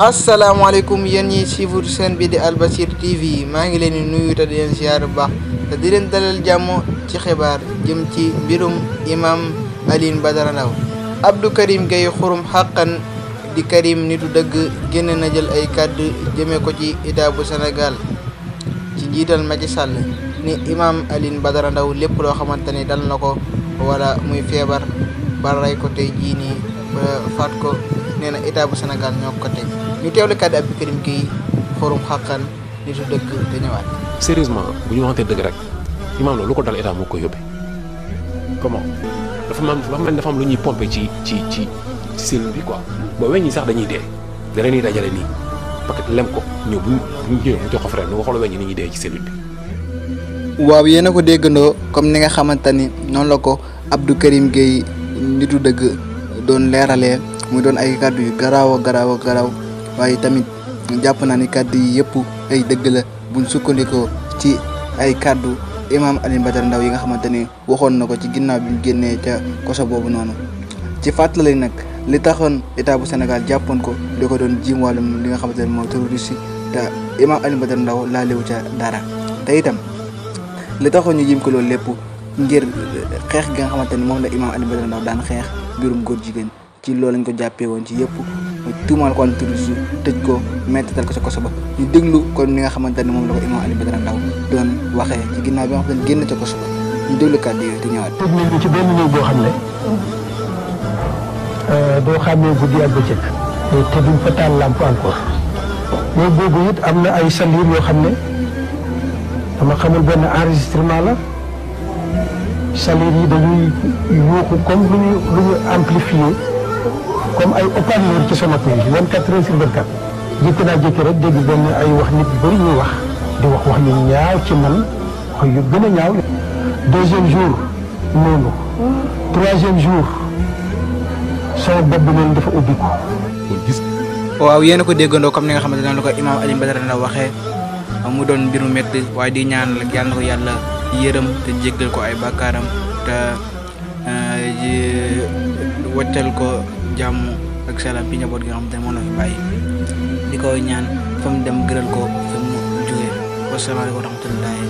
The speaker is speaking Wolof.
asalaamaaleykum yéen ñi suivre chaîne bi di Al Bachir TV maa ngi leen di nuyu te di leen ziar bu baax te di leen dalal jàmm ci xibaar jëm ci mbirum imam Alioune Badara Ndao Abdou Karim Gueye xurum xàqan di Karim nitu dëgg génn na jël ay kàddu jëmee ko ci état bu Sénégal ci njiital Macky Sall ni imam Alioune Badara Ndao lépp loo xamante ni dal na ko wala muy feebar ba rey ko tey jii nii ba faat ko nee na état bu Sénégal ñoo ko teg ñu teewlu kàddu Abdou Karim Gueye xurum xàqan nitu dëgg te ñëwaat. Sérieusement bu ñu waxantee dëgg rek imam loolu lu ko dal état moo ko yóbbee comment dafa am lu ñuy pompé ci cellule bi quoi ba weñ ñi sax dañuy dee da leen di dajale nii parce que lem ko ñëw bu ñu ñëwee mu jox ko frère nu waxula weñ ñi ni ñuy dee ci cellule bi. waaw yéen a ko déggandoo comme ni nga xamante ni noonu la ko Abdou Karim Gueye nitu dëgg doon leeralee muy doon ay kàddu yu garaaw waaye tamit jàpp naa ni kàddu yi yëpp ay dëgg la buñ sukkandikoo ci ay kàddu imam Alioune Badara Ndao yi nga xamante ni waxoon na ko ci ginnaaw bi mu génnee ca koso boobu noonu. ci fàttali nag li taxoon état bu Sénégal jàppoon ko di ko doon jiim wàllum li nga xamante ne mooy terroriste te imam Alioune Badara Ndao laalewu ca dara te itam li taxoon ñu jiim ko loolu lépp ngir xeex gi nga xamante ni moom la imam Alioune Badara Ndao daan xeex mbirum góor jigéen ci loolu lañ ko jàppee woon ci yëpp tuumaal ko terroriste tëj ko mettital ko ca koso ba ñu déglu kon ni nga xamante ni moom la ko imam Alioune Badara Ndao doon waxee ci ginnaaw bi nga xamante ni génn ca koso ba ñu déglu kàddu yooyu te ñëwaat. tëj nañu ci benn néeg boo xam ne doo xàmmee guddi ak bëccëg te duñ fa taal lampe encore néeg boobu it am na ay salir yoo xam ne dama xamul benn enregistrement la salir yi dañuy yuuxu comme lu ñu amplifié comme ay haut-parleur ci sa nopp yi 24 heures sur 24 jékki naa jékki rek dégg benn ay wax nit yu bëri ñuy wax di wax yu ñaaw ci man wax yu gën a ñaaw. deuxième jour noonu troisième jour sama bopp bi noonu dafa ubbi ko. waaw yéen a ko déggandoo comme ni nga xamante ne la ko imam Alioune Badara Ndao waxee mu doon mbir mu métti waaye di ñaan la yàlla na ko yàlla yërëm te jéggal ko ay bàkkaaram te waccal ko jàmm ak salaam bi njaboot gi nga xamante ne moom la fi bàyyi di ko ñaan fa mu dem gëral ko fa mu jógee wasalaamaaleykum wa rahmatullahi